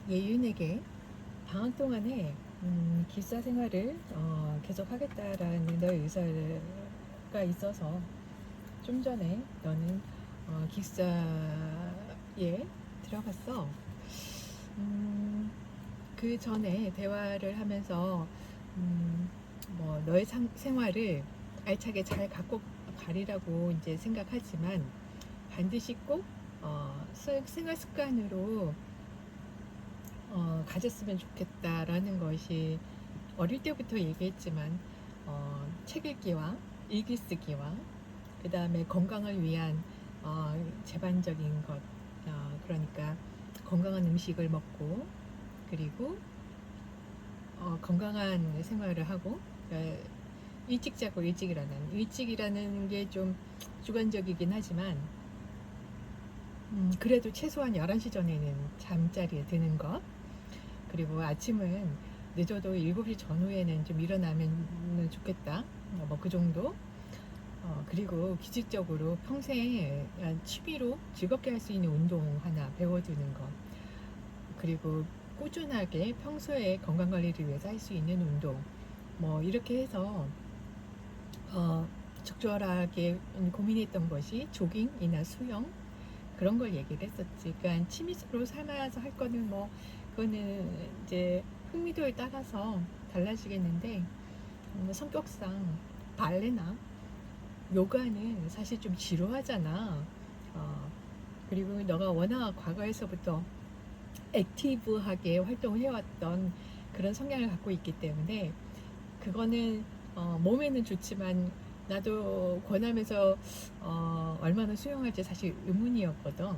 예윤에게 방학 동안에 기숙사 생활을 계속 하겠다라는 너의 의사가 있어서 좀 전에 너는 기숙사에 들어갔어. 그 전에 대화를 하면서 뭐 너의 생활을 알차게 잘 갖고 가리라고 이제 생각하지만 반드시 꼭 생활 습관으로 가졌으면 좋겠다라는 것이 어릴 때부터 얘기했지만 책 읽기와 일기 쓰기와 그 다음에 건강을 위한 제반적인 것, 그러니까 건강한 음식을 먹고 그리고 건강한 생활을 하고, 일찍 자고 일찍이라는 게 좀 주관적이긴 하지만 그래도 최소한 11시 전에는 잠자리에 드는 것, 그리고 아침은 늦어도 7시 전후에는 좀 일어나면 좋겠다. 뭐 그 정도. 그리고 규칙적으로 평생 취미로 즐겁게 할 수 있는 운동 하나 배워두는 것. 그리고 꾸준하게 평소에 건강관리를 위해서 할 수 있는 운동. 뭐 이렇게 해서 적절하게 고민했던 것이 조깅이나 수영, 그런 걸 얘기를 했었지. 그러니까 취미로 삼아서 할 거는 뭐 그거는 이제 흥미도에 따라서 달라지겠는데, 성격상 발레나 요가는 사실 좀 지루하잖아. 그리고 너가 워낙 과거에서부터 액티브하게 활동을 해왔던 그런 성향을 갖고 있기 때문에 그거는 몸에는 좋지만 나도 권하면서 얼마나 수용할지 사실 의문이었거든.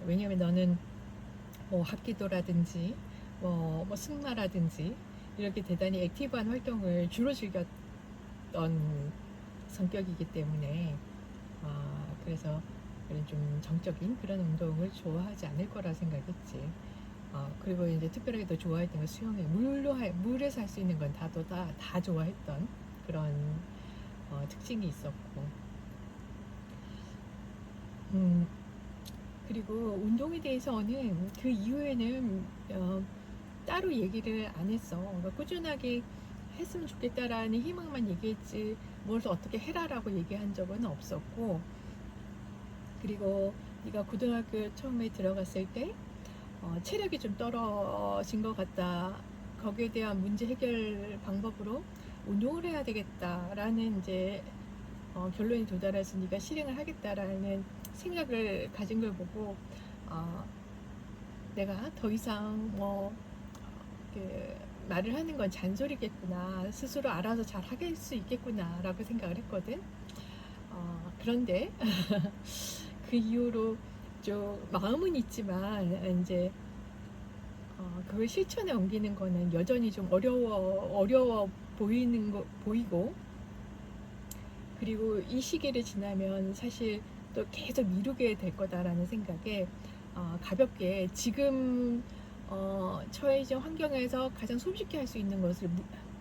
왜냐면 너는 뭐 합기도라든지 뭐 승마라든지 이렇게 대단히 액티브한 활동을 주로 즐겼던 성격이기 때문에 그래서 좀 정적인 그런 운동을 좋아하지 않을 거라 생각했지. 그리고 이제 특별하게 더 좋아했던 건 수영이 물에서 할 수 있는 건 다 좋아했던 그런 특징이 있었고, 음, 그리고 운동에 대해서는 그 이후에는 따로 얘기를 안 했어. 그러니까 꾸준하게 했으면 좋겠다라는 희망만 얘기했지 뭘 어떻게 해라라고 얘기한 적은 없었고, 그리고 네가 고등학교 처음에 들어갔을 때 체력이 좀 떨어진 것 같다. 거기에 대한 문제 해결 방법으로 운동을 해야 되겠다라는 이제 결론에 도달해서 네가 실행을 하겠다라는 생각을 가진 걸 보고 어, 내가 더 이상 그 말을 하는 건 잔소리겠구나, 스스로 알아서 잘 하길 수 있겠구나라고 생각을 했거든. 그런데 그 이후로 좀 마음은 있지만 이제 그걸 실천에 옮기는 거는 여전히 좀 어려워 보이고, 그리고 이 시기를 지나면 사실 또 계속 미루게 될 거다라는 생각에 가볍게 지금 처해진 환경에서 가장 손쉽게 할 수 있는 것을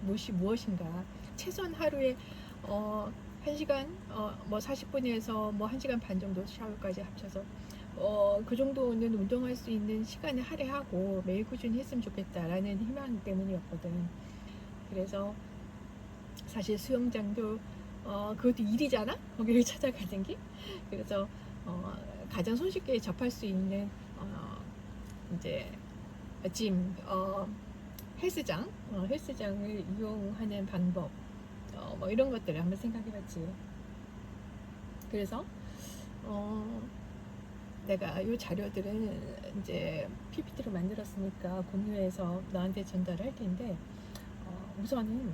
무엇인가, 최소한 하루에 1시간 뭐 40분에서 뭐 1시간 반 정도 샤워까지 합쳐서 그 정도는 운동할 수 있는 시간을 할애하고 매일 꾸준히 했으면 좋겠다라는 희망 때문이었거든. 그래서 사실 수영장도 그것도 일이잖아, 거기를 찾아가는 게. 그래서 가장 손쉽게 접할 수 있는 이제 짐, 헬스장을 이용하는 방법, 뭐 이런 것들을 한번 생각해봤지. 그래서 내가 이 자료들은 이제 PPT로 만들었으니까 공유해서 너한테 전달을 할 텐데, 우선은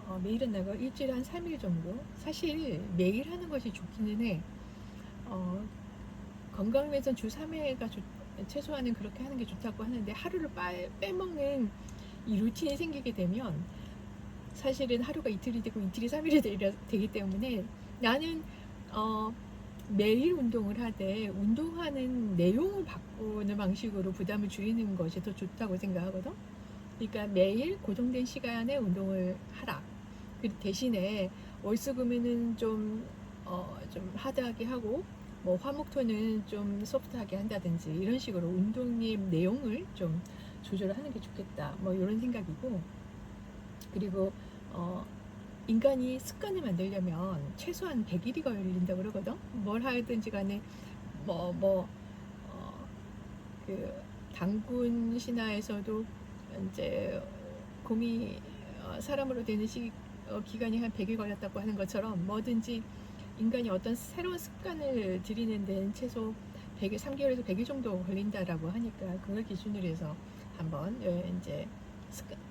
어, 매일은 나가 일주일에 한 3일 정도, 사실 매일 하는 것이 좋기는 해. 건강을 위해서 주 3회가 최소한은 그렇게 하는 게 좋다고 하는데, 하루를 빼먹는 이 루틴이 생기게 되면 사실은 하루가 이틀이 되고 이틀이 3일이 되기 때문에 나는 매일 운동을 하되 운동하는 내용을 바꾸는 방식으로 부담을 줄이는 것이 더 좋다고 생각하거든. 그러니까 매일 고정된 시간에 운동을 하라. 그 대신에 월수금에는 좀 하드하게 하고 뭐 화목토는 좀 소프트하게 한다든지 이런 식으로 운동의 내용을 좀 조절을 하는 게 좋겠다. 뭐 이런 생각이고, 그리고 인간이 습관을 만들려면 최소한 100일이 걸린다고 그러거든. 뭘 하든지 간에 뭐 그 단군 신화에서도 이제 곰이 사람으로 되는 기간이 한 100일 걸렸다고 하는 것처럼, 뭐든지 인간이 어떤 새로운 습관을 들이는 데는 최소 100일, 3개월에서 100일 정도 걸린다라고 하니까, 그걸 기준으로 해서 한번 이제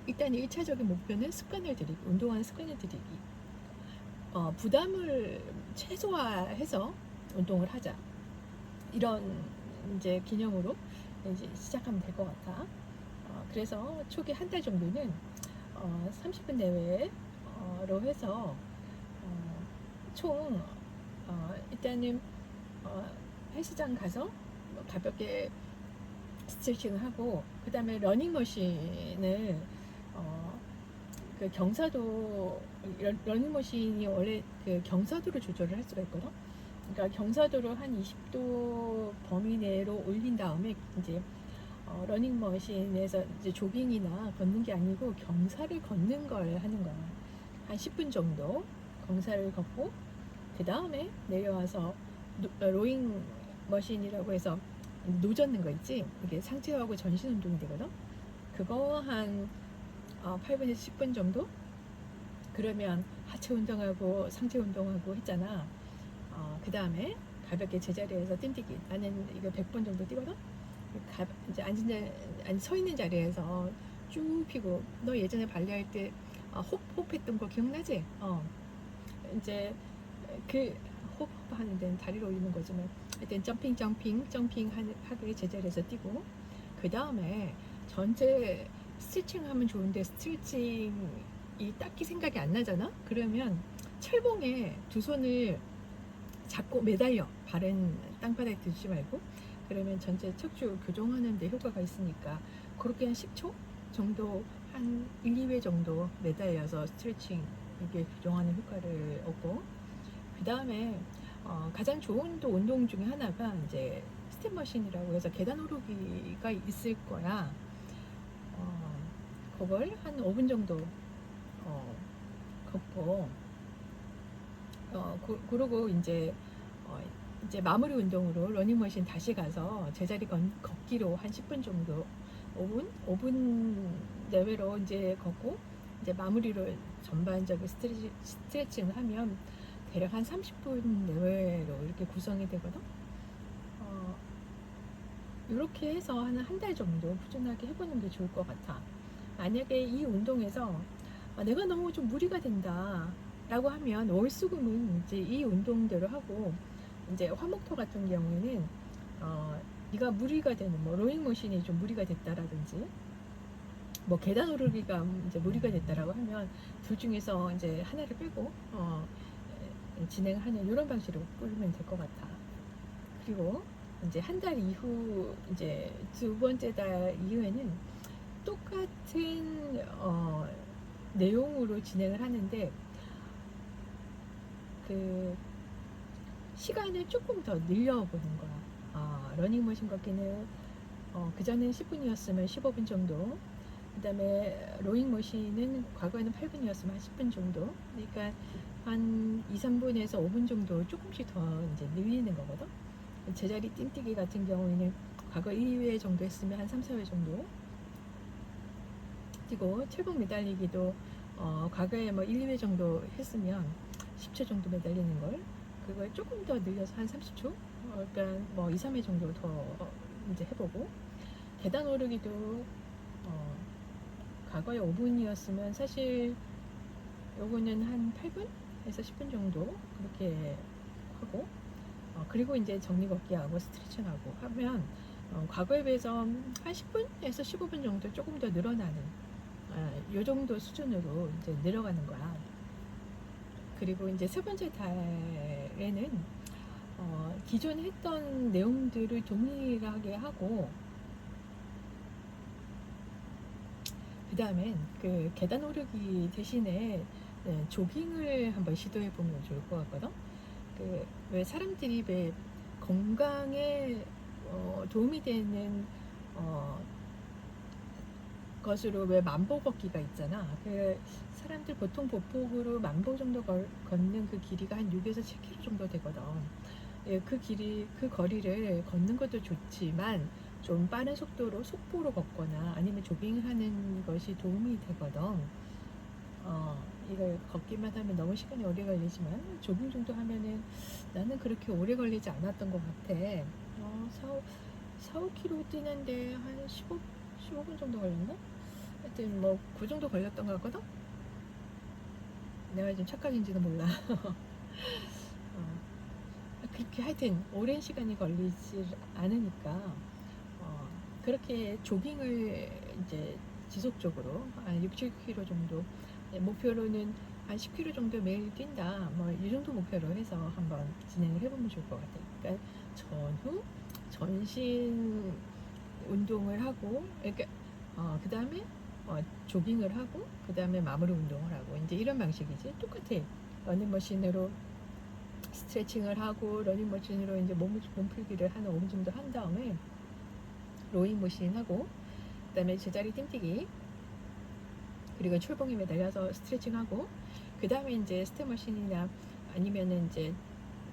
일단 1차적인 목표는 습관을 들이기, 운동하는 습관을 들이기, 부담을 최소화해서 운동을 하자, 이런 이제 개념으로 이제 시작하면 될 것 같아. 그래서 초기 한 달 정도는 30분 내외로 해서 총 일단은 헬스장 가서 가볍게 스트레칭을 하고, 그 다음에 러닝머신을 그 경사도, 러닝머신이 원래 그 경사도를 조절을 할 수가 있거든. 그러니까 경사도를 한 20도 범위 내로 올린 다음에 이제 러닝머신에서 이제 조깅이나 걷는 게 아니고 경사를 걷는 걸 하는 거야. 한 10분 정도 경사를 걷고, 그 다음에 내려와서 로잉 머신이라고 해서 노젓는 거 있지? 이게 상체하고 전신 운동이 되거든. 그거 한 8분에서 10분 정도? 그러면 하체 운동하고 상체 운동하고 했잖아. 그 다음에 가볍게 제자리에서 뛴뛰기. 나는 이거 100번 정도 뛰거든. 이제 서 있는 자리에서 쭉 피고, 너 예전에 발레할 때 호흡했던 거 기억나지? 이제 그 호흡 하는 데는 다리를 올리는 거지만, 하여튼 점핑 하게 제자리에서 뛰고, 그 다음에 전체 스트레칭 하면 좋은데 스트레칭이 딱히 생각이 안 나잖아? 그러면 철봉에 두 손을 잡고 매달려. 발은 땅바닥에 두지 말고. 그러면 전체 척추 교정하는 데 효과가 있으니까, 그렇게 한 10초 정도, 한 1, 2회 정도 매달려서 스트레칭 이게 교정하는 효과를 얻고, 그 다음에 가장 좋은 또 운동 중에 하나가 이제 스텝머신이라고 해서 계단 오르기가 있을 거야. 그걸 한 5분 정도 걷고, 그러고 이제 마무리 운동으로 러닝머신 다시 가서 제자리 걷기로 한 10분 정도, 5분 내외로 이제 걷고, 이제 마무리로 전반적인 스트레칭을 하면 대략 한 30분 내외로 이렇게 구성이 되거든. 이렇게 해서 한 달 정도 꾸준하게 해보는 게 좋을 것 같아. 만약에 이 운동에서 내가 너무 좀 무리가 된다 라고 하면, 월수금은 이제 이 운동대로 하고, 이제 화목토 같은 경우에는 네가 무리가 되는, 뭐 로잉머신이 좀 무리가 됐다라든지, 뭐 계단 오르기가 이제 무리가 됐다라고 하면, 둘 중에서 이제 하나를 빼고 진행하는 이런 방식으로 꾸리면 될 것 같아. 그리고 이제 한 달 이후, 이제 두 번째 달 이후에는 똑같은 내용으로 진행을 하는데, 그 시간을 조금 더 늘려보는 거야. 러닝머신 걷기는 그전엔 10분이었으면 15분 정도, 그 다음에 로잉머신은 과거에는 8분이었으면 한 10분 정도, 그러니까 한 2, 3분에서 5분 정도 조금씩 더 이제 늘리는 거거든. 제자리 띵뛰기 같은 경우에는 과거 1회 정도 했으면 한 3, 4회 정도 뛰고, 철봉 매달리기도 과거에 뭐 1, 2회 정도 했으면 10초 정도 매달리는 걸, 그걸 조금 더 늘려서 한 30초, 그러니까 뭐 2, 3회 정도 더 이제 해보고, 계단 오르기도 과거에 5분이었으면 사실 요거는 한 8분에서 10분 정도 그렇게 하고, 그리고 이제 정리 걷기 하고 스트레칭하고 하면 과거에 비해서 한 10분에서 15분 정도 조금 더 늘어나는, 요 정도 수준으로 이제 늘어가는 거야. 그리고 이제 세 번째 달에는 기존 했던 내용들을 동일하게 하고, 그 다음엔 그 계단 오르기 대신에 조깅을 한번 시도해 보면 좋을 것 같거든. 왜 사람들이 왜 건강에 도움이 되는 것으로 왜 만보 걷기가 있잖아. 그 사람들 보통 보폭으로 만보 정도 걷는 그 길이가 한 6에서 7km 정도 되거든. 예, 그 거리를 걷는 것도 좋지만 좀 빠른 속보로 걷거나 아니면 조깅하는 것이 도움이 되거든. 이걸 걷기만 하면 너무 시간이 오래 걸리지만 조깅 정도 하면은 나는 그렇게 오래 걸리지 않았던 것 같아. 4-5km 뛰는데 한 15분 정도 걸렸나? 하여튼 뭐 그 정도 걸렸던 것 같거든? 내가 지금 착각인지도 몰라. 그렇게 하여튼 오랜 시간이 걸리지 않으니까 그렇게 조깅을 이제 지속적으로 한 6-7km 정도, 목표로는 한 10km 정도 매일 뛴다, 뭐 이 정도 목표로 해서 한번 진행을 해보면 좋을 것 같아요. 그러니까 전신 운동을 하고, 그러니까 그 다음에 조깅을 하고, 그 다음에 마무리 운동을 하고, 이제 이런 방식이지. 똑같아. 러닝머신으로 스트레칭을 하고, 러닝머신으로 이제 몸풀기를 한 5분 정도 한 다음에 로잉머신 하고, 그 다음에 제자리 띵뛰기, 그리고 철봉에 매달려서 스트레칭하고, 그 다음에 이제 스텝머신이나 아니면은 이제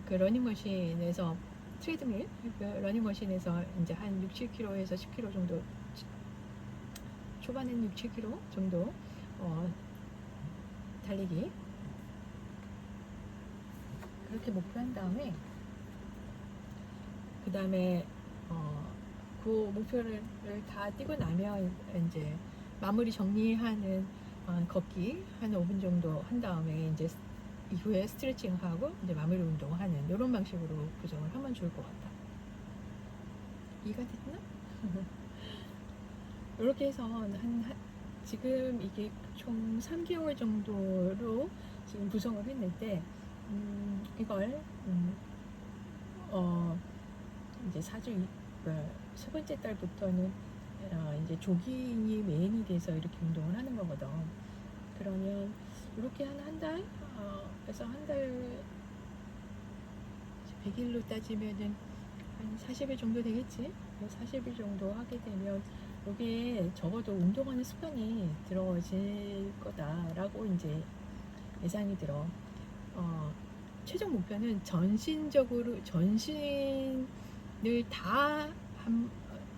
그 러닝머신에서 트레드밀, 그 러닝머신에서 이제 한 6-7km에서 10km 정도, 초반에는 6-7km 정도 달리기, 그렇게 목표한 다음에 그 다음에 그 목표를 다 뛰고 나면 이제 마무리 정리하는 걷기 한 5분 정도 한 다음에 이제 이후에 스트레칭하고 이제 마무리 운동하는 이런 방식으로 구성을 하면 좋을 것 같다. 이해가 됐나? 이렇게 해서 지금 이게 총 3개월 정도로 지금 구성을 했는데 이걸 이제 4주 세 번째 달부터는 이제 조깅이 메인이 돼서 이렇게 운동을 하는 거거든. 그러면 이렇게 한 달, 그래서 한 달 100일로 따지면은 한 40일 정도 되겠지. 40일 정도 하게 되면 여기에 적어도 운동하는 습관이 들어질 거다라고 이제 예상이 들어. 최종 목표는 전신을 다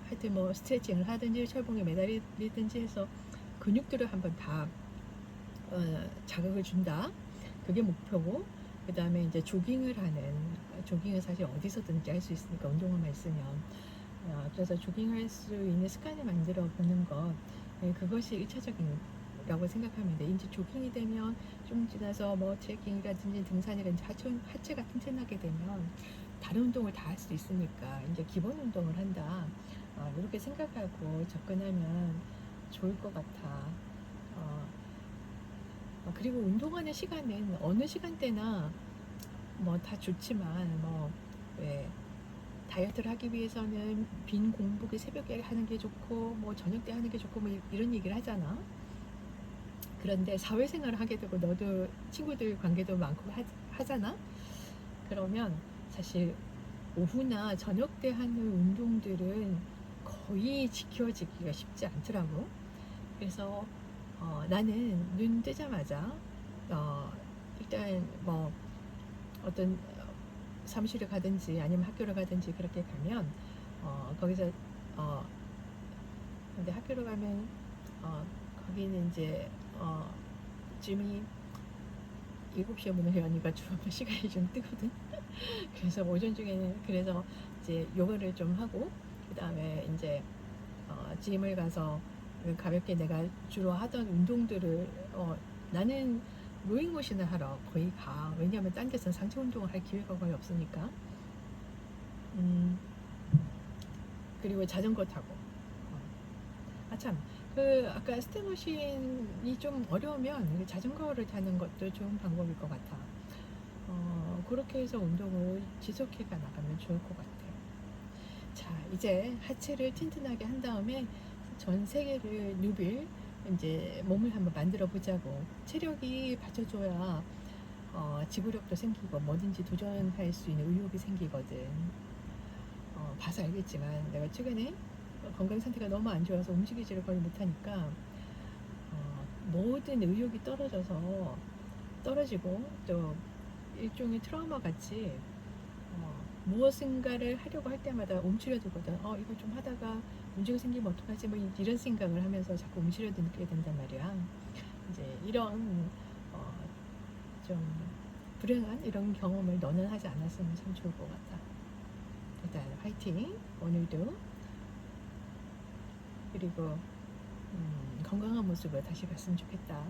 하여튼 뭐 스트레칭을 하든지 철봉에 매달리든지 해서 근육들을 한번 다 자극을 준다. 그게 목표고, 그 다음에 이제 조깅을 사실 어디서든지 할 수 있으니까 운동화만 있으면, 그래서 조깅할 수 있는 습관을 만들어 보는 것, 그것이 1차적이라고 생각하면 돼. 이제 조깅이 되면 좀 지나서 뭐 트레킹이라든지 등산이라든지 하체가 튼튼하게 되면 다른 운동을 다 할 수 있으니까 이제 기본 운동을 한다, 이렇게 생각하고 접근하면 좋을 것 같아. 그리고 운동하는 시간은 어느 시간대나 뭐 다 좋지만, 뭐 왜 다이어트를 하기 위해서는 빈 공복에 새벽에 하는 게 좋고 뭐 저녁 때 하는 게 좋고 뭐 이런 얘기를 하잖아. 그런데 사회생활을 하게 되고 너도 친구들 관계도 많고 하잖아. 그러면 사실 오후나 저녁 때 하는 운동들은 거의 지켜지기가 쉽지 않더라고. 그래서 나는 눈 뜨자마자 일단 뭐 어떤 사무실을 가든지 아니면 학교를 가든지 그렇게 가면 거기서 근데 학교로 가면 거기는 이제 짐이 7시에 문을 여니까 좀 시간이 좀 뜨거든. 그래서 오전 중에는 그래서 이제 요가를 좀 하고, 그 다음에 이제 짐을 가서 가볍게 내가 주로 하던 운동들을 나는 로잉머신을 하러 거의 가. 왜냐하면 딴 데서는 상체 운동을 할 기회가 거의 없으니까. 그리고 자전거 타고. 참, 그 아까 스텝머신이 좀 어려우면 자전거를 타는 것도 좋은 방법일 것 같아. 그렇게 해서 운동을 지속해 나가면 좋을 것 같아요. 자, 이제 하체를 튼튼하게 한 다음에 전 세계를 누빌 이제 몸을 한번 만들어 보자고. 체력이 받쳐줘야 지구력도 생기고 뭐든지 도전할 수 있는 의욕이 생기거든. 봐서 알겠지만 내가 최근에 건강 상태가 너무 안 좋아서 움직이지를 거의 못하니까 모든 의욕이 떨어지고 또 일종의 트라우마 같이 무엇인가를 하려고 할 때마다 움츠려들거든. 이거 좀 하다가 문제가 생기면 어떡하지? 뭐 이런 생각을 하면서 자꾸 움츠려들게 된단 말이야. 이제 이런 좀 불행한 이런 경험을 너는 하지 않았으면 참 좋을 것 같아. 일단 화이팅! 오늘도. 그리고 건강한 모습으로 다시 갔으면 좋겠다.